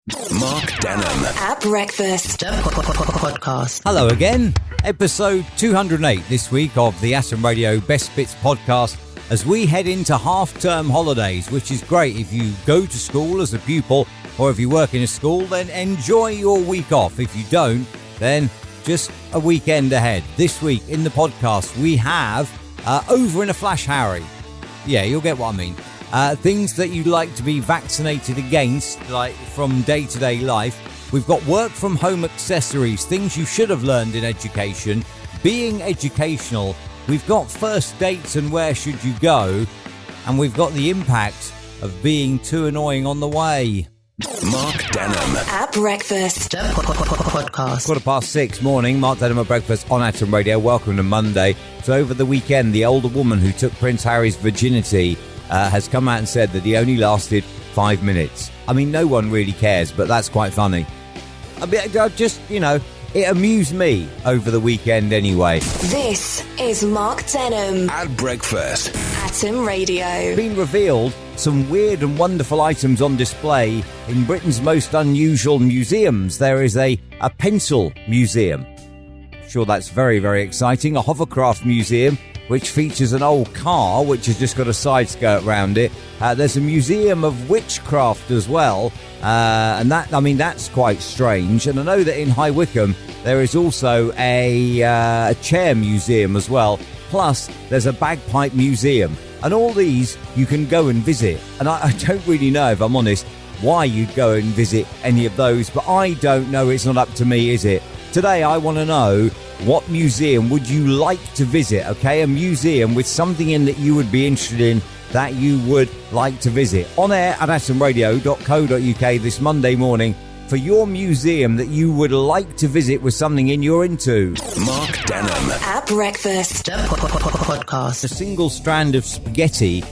Mark Denholm at breakfast podcast. Hello again. Episode 208 this week of the Atom Radio Best Bits podcast as we head into half-term holidays, which is great if you go to school as a pupil or if you work in a school, then enjoy your week off. If you don't, then just a weekend ahead. This week in the podcast, we have Over in a Flash, Harry. Yeah, you'll get what I mean. Things that you'd like to be vaccinated against, like from day-to-day life. We've got work from home accessories, things you should have learned in education, being educational. We've got first dates and where should you go. And we've got the impact of being too annoying on the way. Mark Denholm at breakfast podcast. 6:15 morning, Mark Denholm at breakfast on Atom Radio. Welcome to Monday. So over the weekend, the older woman who took Prince Harry's virginity has come out and said that he only lasted 5 minutes. I mean, no one really cares, but that's quite funny. I mean, it amused me over the weekend anyway. This is Mark Denholm at breakfast. Atom Radio. Been revealed some weird and wonderful items on display in Britain's most unusual museums. There is a pencil museum. Sure, that's very, very exciting. A hovercraft museum, which features an old car, which has just got a side skirt round it. There's a museum of witchcraft as well. And that's quite strange. And I know that in High Wycombe, there is also a chair museum as well. Plus, there's a bagpipe museum. And all these you can go and visit. And I don't really know, if I'm honest, why you'd go and visit any of those. But I don't know. It's not up to me, is it? Today, I want to know, what museum would you like to visit? Okay, a museum with something in that you would be interested in that you would like to visit. On air at atomradio.co.uk this Monday morning for your museum that you would like to visit with something in you're into. Mark Denholm at breakfast podcast. A single strand of spaghetti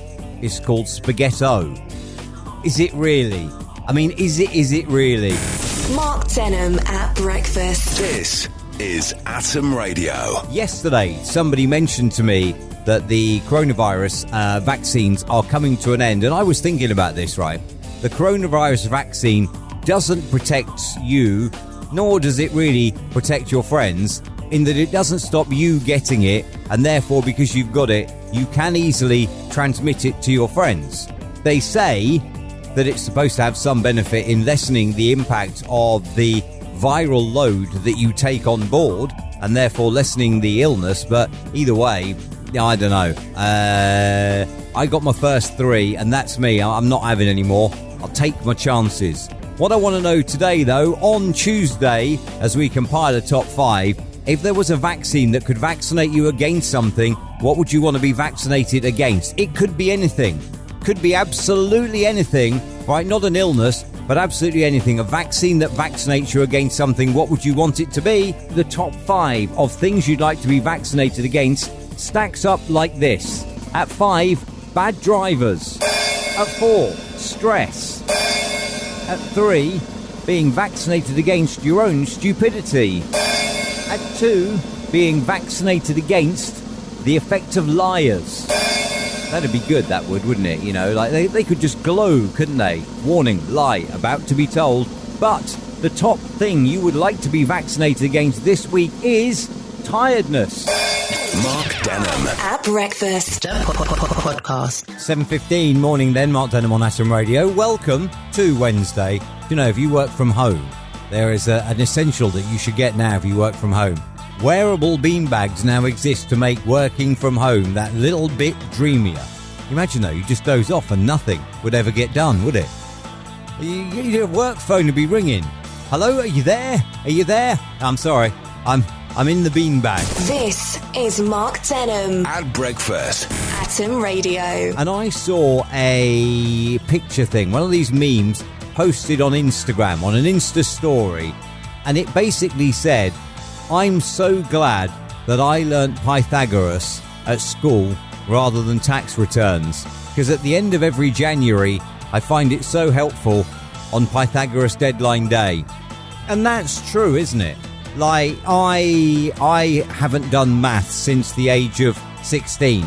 is called spaghetto. Is it really? I mean, is it really? Mark Denholm at breakfast. This is Atom Radio. Yesterday, somebody mentioned to me that the coronavirus vaccines are coming to an end. And I was thinking about this, right? The coronavirus vaccine doesn't protect you, nor does it really protect your friends, in that it doesn't stop you getting it. And therefore, because you've got it, you can easily transmit it to your friends. They say that it's supposed to have some benefit in lessening the impact of the viral load that you take on board and therefore lessening the illness. But either way, I don't know. I got my first 3 and that's me. I'm not having any more. I'll take my chances. What I want to know today, though, on Tuesday, as we compile a top 5, if there was a vaccine that could vaccinate you against something, what would you want to be vaccinated against? It could be anything. Could be absolutely anything, right? Not an illness, but absolutely anything. A vaccine that vaccinates you against something, what would you want it to be? The top 5 of things you'd like to be vaccinated against stacks up like this. At 5, bad drivers. At 4, stress. At 3, being vaccinated against your own stupidity. At 2, being vaccinated against the effect of liars. That'd be good, that would, wouldn't it? You know, like they could just glow, couldn't they? Warning, lie, about to be told. But the top thing you would like to be vaccinated against this week is tiredness. Mark Denholm at breakfast podcast. 7:15 morning then, Mark Denholm on Atom Radio. Welcome to Wednesday. You know, if you work from home, there is an essential that you should get now if you work from home. Wearable beanbags now exist to make working from home that little bit dreamier. Imagine though, you just doze off and nothing would ever get done, would it? Your work phone would be ringing. Hello, are you there? Are you there? I'm sorry, I'm in the beanbag. This is Mark Denholm at breakfast. Atom Radio. And I saw a picture thing, one of these memes posted on Instagram, on an Insta story, and it basically said, I'm so glad that I learnt Pythagoras at school rather than tax returns, because at the end of every January I find it so helpful on Pythagoras deadline day. And that's true, isn't it? Like, I haven't done maths since the age of 16.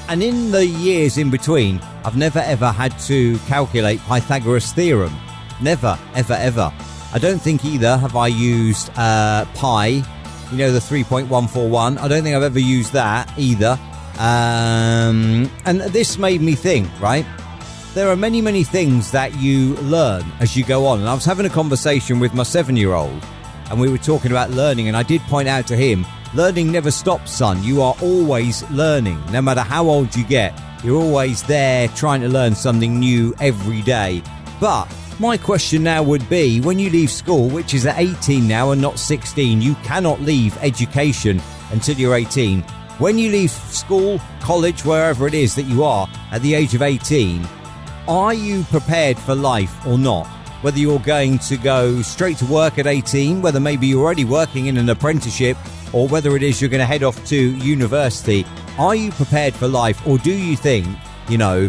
And in the years in between, I've never ever had to calculate Pythagoras' theorem. Never, ever, ever. I don't think either have I used pi, you know, the 3.141. I don't think I've ever used that either. And this made me think, right? There are many, many things that you learn as you go on. And I was having a conversation with my 7-year-old, and we were talking about learning, and I did point out to him, learning never stops, son. You are always learning. No matter how old you get, you're always there trying to learn something new every day. But my question now would be, when you leave school, which is at 18 now and not 16, you cannot leave education until you're 18. When you leave school, college, wherever it is that you are at the age of 18, are you prepared for life or not? Whether you're going to go straight to work at 18, whether maybe you're already working in an apprenticeship, or whether it is you're going to head off to university, are you prepared for life? Or do you think, you know,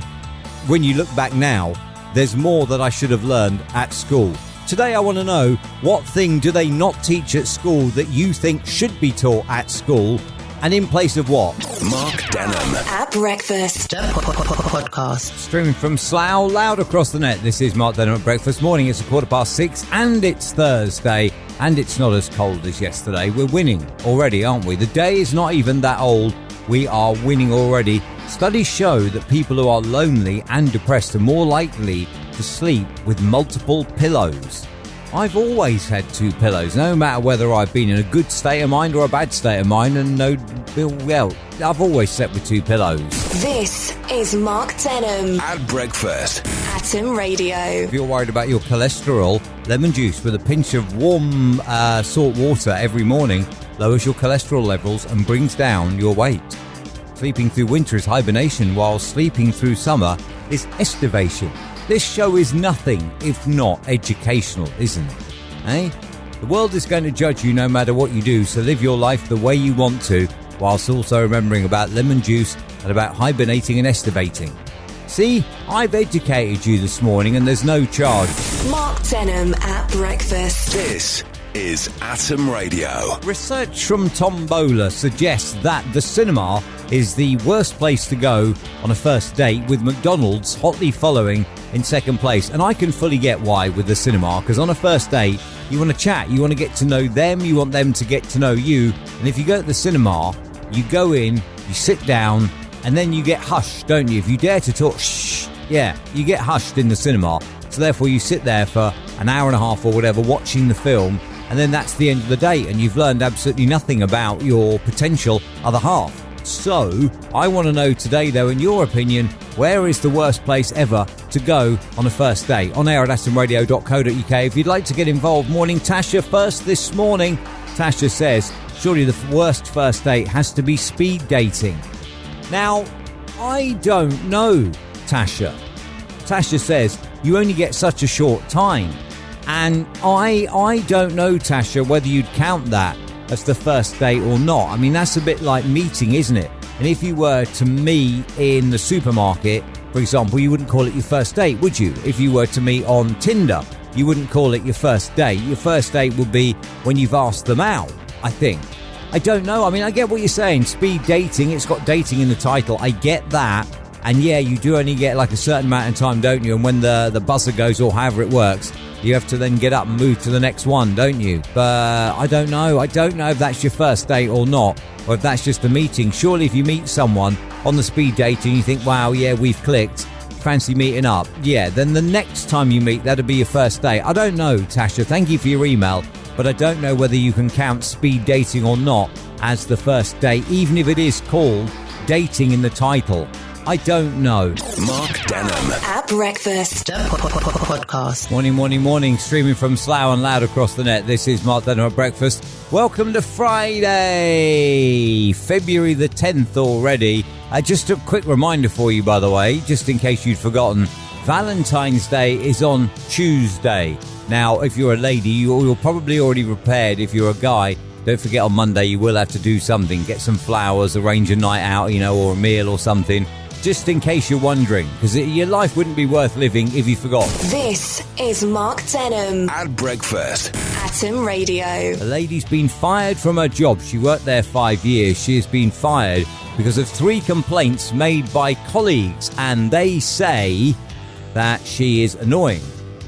when you look back now, there's more that I should have learned at school? Today I want to know, what thing do they not teach at school that you think should be taught at school? And in place of what? Mark Denholm. At breakfast. Podcast. Streaming from Slough, loud across the net. This is Mark Denholm at breakfast. Morning, it's 6:15 and it's Thursday. And it's not as cold as yesterday. We're winning already, aren't we? The day is not even that old. We are winning already. Studies show that people who are lonely and depressed are more likely to sleep with multiple pillows. I've always had 2 pillows, no matter whether I've been in a good state of mind or a bad state of mind, and well, I've always slept with 2 pillows. This is Mark Denholm At breakfast. Atom Radio. If you're worried about your cholesterol, lemon juice with a pinch of warm salt water every morning lowers your cholesterol levels and brings down your weight. Sleeping through winter is hibernation, while sleeping through summer is estivation. This show is nothing if not educational, isn't it? Eh? The world is going to judge you no matter what you do, so live your life the way you want to, whilst also remembering about lemon juice and about hibernating and estivating. See, I've educated you this morning and there's no charge. Mark Denholm at breakfast. This is Atom Radio. Research from Tombola suggests that the cinema is the worst place to go on a first date, with McDonald's hotly following in second place. And I can fully get why with the cinema, because on a first date, you want to chat, you want to get to know them, you want them to get to know you. And if you go to the cinema, you go in, you sit down, and then you get hushed, don't you? If you dare to talk, shh, yeah, you get hushed in the cinema. So therefore you sit there for an hour and a half or whatever watching the film, and then that's the end of the date, and you've learned absolutely nothing about your potential other half. So I want to know today, though, in your opinion, where is the worst place ever to go on a first date? On air at atomradio.co.uk. If you'd like to get involved. Morning, Tasha. First this morning, Tasha says, surely the worst first date has to be speed dating. Now, I don't know, Tasha. Tasha says, you only get such a short time. And I don't know, Tasha, whether you'd count that as the first date or not. I mean, that's a bit like meeting, isn't it? And if you were to meet in the supermarket, for example, you wouldn't call it your first date, would you? If you were to meet on Tinder, you wouldn't call it your first date. Your first date would be when you've asked them out, I think. I don't know. I mean, I get what you're saying. Speed dating, it's got dating in the title. I get that. And yeah, you do only get like a certain amount of time, don't you? And when the buzzer goes, or however it works, you have to then get up and move to the next one, don't you? But I don't know. I don't know if that's your first date or not, or if that's just a meeting. Surely if you meet someone on the speed dating, you think, wow, yeah, we've clicked, fancy meeting up. Yeah, then the next time you meet, that'll be your first date. I don't know, Tasha. Thank you for your email. But I don't know whether you can count speed dating or not as the first date, even if it is called dating in the title. I don't know. Mark Denholm. At breakfast. Podcast. Morning. Streaming from Slough and loud across the net. This is Mark Denholm at breakfast. Welcome to Friday, February the 10th already. Just a quick reminder for you, by the way, just in case you'd forgotten. Valentine's Day is on Tuesday. Now, if you're a lady, you're probably already prepared. If you're a guy, don't forget on Monday you will have to do something. Get some flowers, arrange a night out, or a meal or something. Just in case you're wondering, because your life wouldn't be worth living if you forgot. This is Mark Denholm. At breakfast. Atom Radio. A lady's been fired from her job. She worked there 5 years. She has been fired because of 3 complaints made by colleagues, and they say that she is annoying.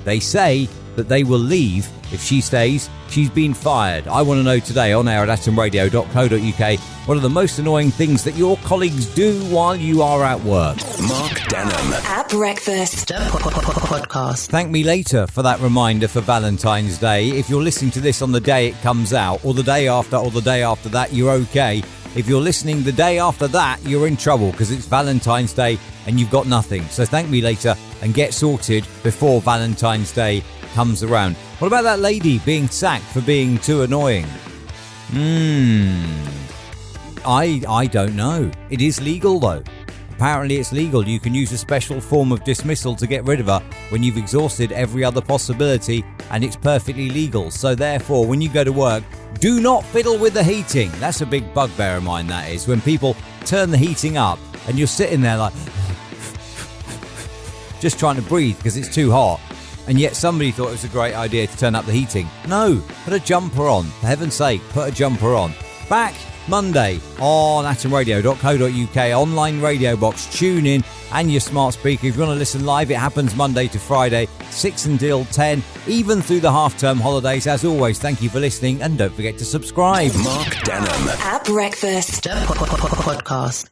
They say that they will leave. If she stays, she's been fired. I want to know today on air at atomradio.co.uk what are the most annoying things that your colleagues do while you are at work. Mark Denham. At breakfast. Podcast. Thank me later for that reminder for Valentine's Day. If you're listening to this on the day it comes out, or the day after, or the day after that, you're okay. If you're listening the day after that, you're in trouble because it's Valentine's Day and you've got nothing. So thank me later and get sorted before Valentine's Day comes around. What about that lady being sacked for being too annoying? I don't know. It is legal though. Apparently it's legal. You can use a special form of dismissal to get rid of her when you've exhausted every other possibility, and it's perfectly legal. So therefore, when you go to work, do not fiddle with the heating. That's a big bugbear of mine, that is. When people turn the heating up and you're sitting there like just trying to breathe because it's too hot. And yet somebody thought it was a great idea to turn up the heating. No, put a jumper on. For heaven's sake, put a jumper on. Back Monday on atomradio.co.uk, online radio box, tune in and your smart speaker. If you want to listen live, it happens Monday to Friday, 6 until 10, even through the half-term holidays. As always, thank you for listening and don't forget to subscribe. Mark Denham. At breakfast. Podcast.